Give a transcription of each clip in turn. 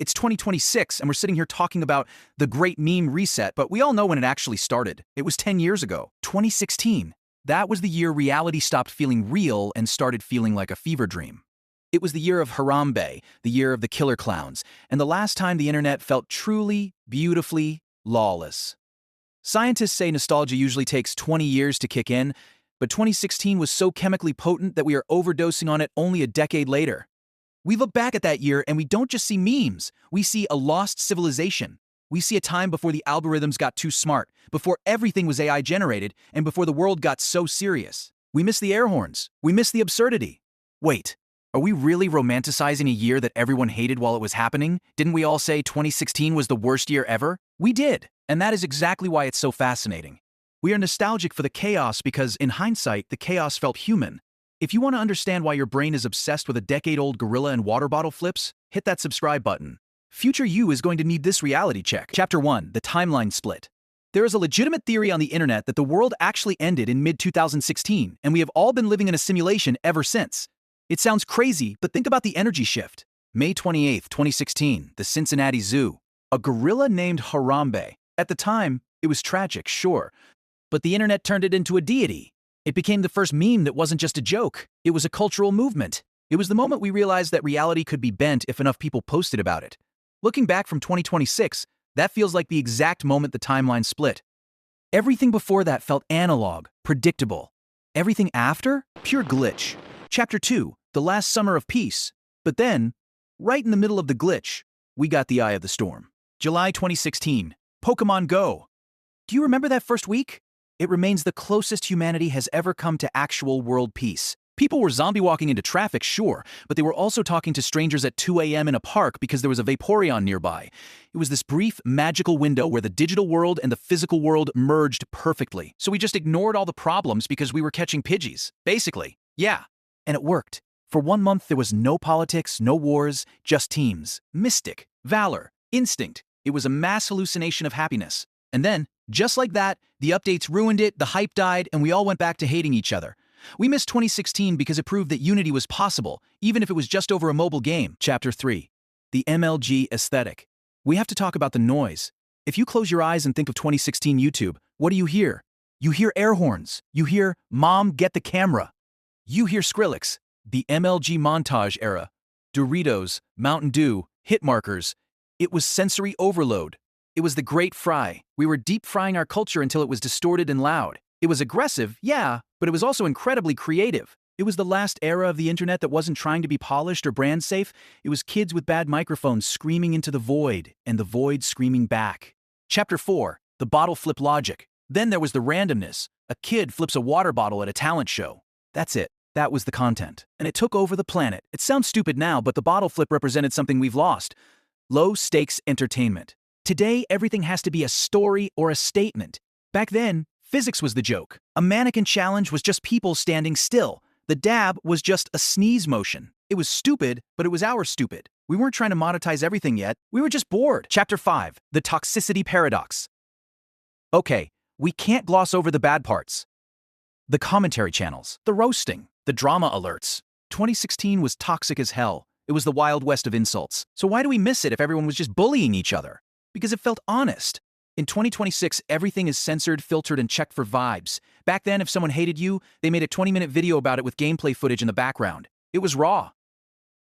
It's 2026, and we're sitting here talking about the great meme reset, but we all know when it actually started. It was 10 years ago, 2016. That was the year reality stopped feeling real and started feeling like a fever dream. It was the year of Harambe, the year of the killer clowns, and the last time the internet felt truly, beautifully lawless. Scientists say nostalgia usually takes 20 years to kick in, but 2016 was so chemically potent that we are overdosing on it only a decade later. We look back at that year and we don't just see memes, we see a lost civilization. We see a time before the algorithms got too smart, before everything was AI generated, and before the world got so serious. We miss the air horns. We miss the absurdity. Wait, are we really romanticizing a year that everyone hated while it was happening? Didn't we all say 2016 was the worst year ever? We did, and that is exactly why it's so fascinating. We are nostalgic for the chaos because, in hindsight, the chaos felt human. If you want to understand why your brain is obsessed with a decade-old gorilla and water bottle flips, hit that subscribe button. Future you is going to need this reality check. Chapter 1. The Timeline Split. There is a legitimate theory on the internet that the world actually ended in mid-2016, and we have all been living in a simulation ever since. It sounds crazy, but think about the energy shift. May 28, 2016, the Cincinnati Zoo. A gorilla named Harambe. At the time, it was tragic, sure, but the internet turned it into a deity. It became the first meme that wasn't just a joke. It was a cultural movement. It was the moment we realized that reality could be bent if enough people posted about it. Looking back from 2026, that feels like the exact moment the timeline split. Everything before that felt analog, predictable. Everything after? Pure glitch. Chapter 2, the last summer of peace. But then, right in the middle of the glitch, we got the eye of the storm. July 2016, Pokemon Go. Do you remember that first week? It remains the closest humanity has ever come to actual world peace. People were zombie walking into traffic, sure, but they were also talking to strangers at 2 a.m. in a park because there was a Vaporeon nearby. It was this brief, magical window where the digital world and the physical world merged perfectly. So we just ignored all the problems because we were catching Pidgeys. Basically, yeah. And it worked. For 1 month, there was no politics, no wars, just teams. Mystic, valor, instinct. It was a mass hallucination of happiness. And then, just like that, the updates ruined it, the hype died, and we all went back to hating each other. We missed 2016 because it proved that unity was possible, even if it was just over a mobile game. Chapter 3. The MLG Aesthetic. We have to talk about the noise. If you close your eyes and think of 2016 YouTube, what do you hear? You hear air horns. You hear, "Mom, get the camera." You hear Skrillex, the MLG montage era. Doritos, Mountain Dew, hit markers. It was sensory overload. It was the Great Fry. We were deep frying our culture until it was distorted and loud. It was aggressive, yeah, but it was also incredibly creative. It was the last era of the internet that wasn't trying to be polished or brand safe. It was kids with bad microphones screaming into the void, and the void screaming back. Chapter 4. The Bottle Flip Logic. Then there was the randomness. A kid flips a water bottle at a talent show. That's it. That was the content. And it took over the planet. It sounds stupid now, but the bottle flip represented something we've lost. Low-stakes entertainment. Today, everything has to be a story or a statement. Back then, physics was the joke. A mannequin challenge was just people standing still. The dab was just a sneeze motion. It was stupid, but it was our stupid. We weren't trying to monetize everything yet. We were just bored. Chapter 5. The Toxicity Paradox. Okay, we can't gloss over the bad parts. The commentary channels, the roasting, the drama alerts. 2016 was toxic as hell. It was the Wild West of insults. So why do we miss it if everyone was just bullying each other? Because it felt honest. In 2026, everything is censored, filtered, and checked for vibes. Back then, if someone hated you, they made a 20-minute video about it with gameplay footage in the background. It was raw.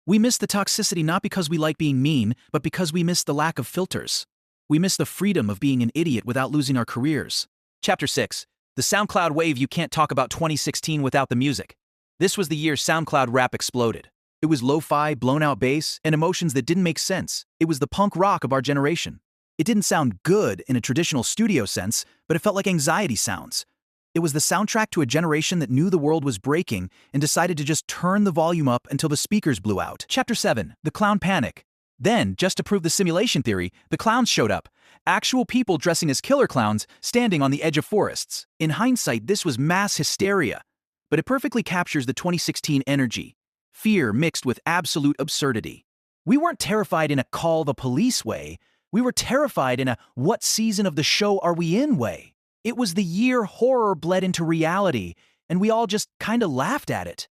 We miss the toxicity not because we like being mean, but because we miss the lack of filters. We miss the freedom of being an idiot without losing our careers. Chapter 6. The SoundCloud wave. You can't talk about 2016 without the music. This was the year SoundCloud rap exploded. It was lo-fi, blown-out bass, and emotions that didn't make sense. It was the punk rock of our generation. It didn't sound good in a traditional studio sense, but it felt like anxiety sounds. It was the soundtrack to a generation that knew the world was breaking and decided to just turn the volume up until the speakers blew out. Chapter 7. The Clown Panic. Then, just to prove the simulation theory, the clowns showed up. Actual people dressing as killer clowns, standing on the edge of forests. In hindsight, this was mass hysteria. But it perfectly captures the 2016 energy. Fear mixed with absolute absurdity. We weren't terrified in a call the police way. We were terrified in a what season of the show are we in way. It was the year horror bled into reality, and we all just kinda laughed at it.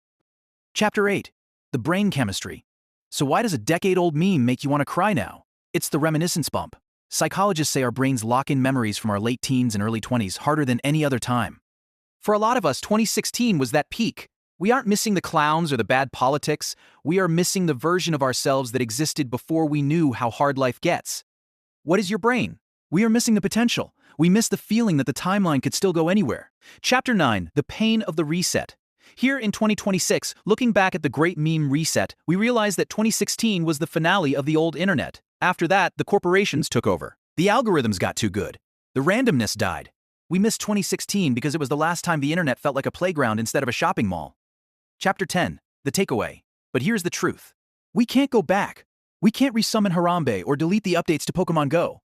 Chapter 8. The Brain Chemistry. So why does a decade-old meme make you want to cry now? It's the reminiscence bump. Psychologists say our brains lock in memories from our late teens and early 20s harder than any other time. For a lot of us, 2016 was that peak. We aren't missing the clowns or the bad politics. We are missing the version of ourselves that existed before we knew how hard life gets. What is your brain? We are missing the potential. We miss the feeling that the timeline could still go anywhere. Chapter 9, The Pain of the Reset. Here in 2026, looking back at the great meme reset, we realize that 2016 was the finale of the old internet. After that, the corporations took over. The algorithms got too good. The randomness died. We missed 2016 because it was the last time the internet felt like a playground instead of a shopping mall. Chapter 10, The Takeaway. But here's the truth. We can't go back. We can't resummon Harambe or delete the updates to Pokemon Go.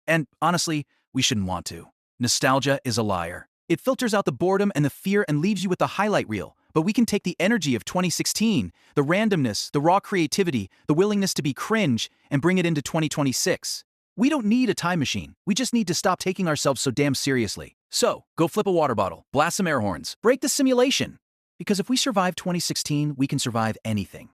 And honestly, we shouldn't want to. Nostalgia is a liar. It filters out the boredom and the fear and leaves you with the highlight reel. But we can take the energy of 2016, the randomness, the raw creativity, the willingness to be cringe, and bring it into 2026. We don't need a time machine. We just need to stop taking ourselves so damn seriously. So, go flip a water bottle, blast some air horns, break the simulation. Because if we survive 2016, we can survive anything.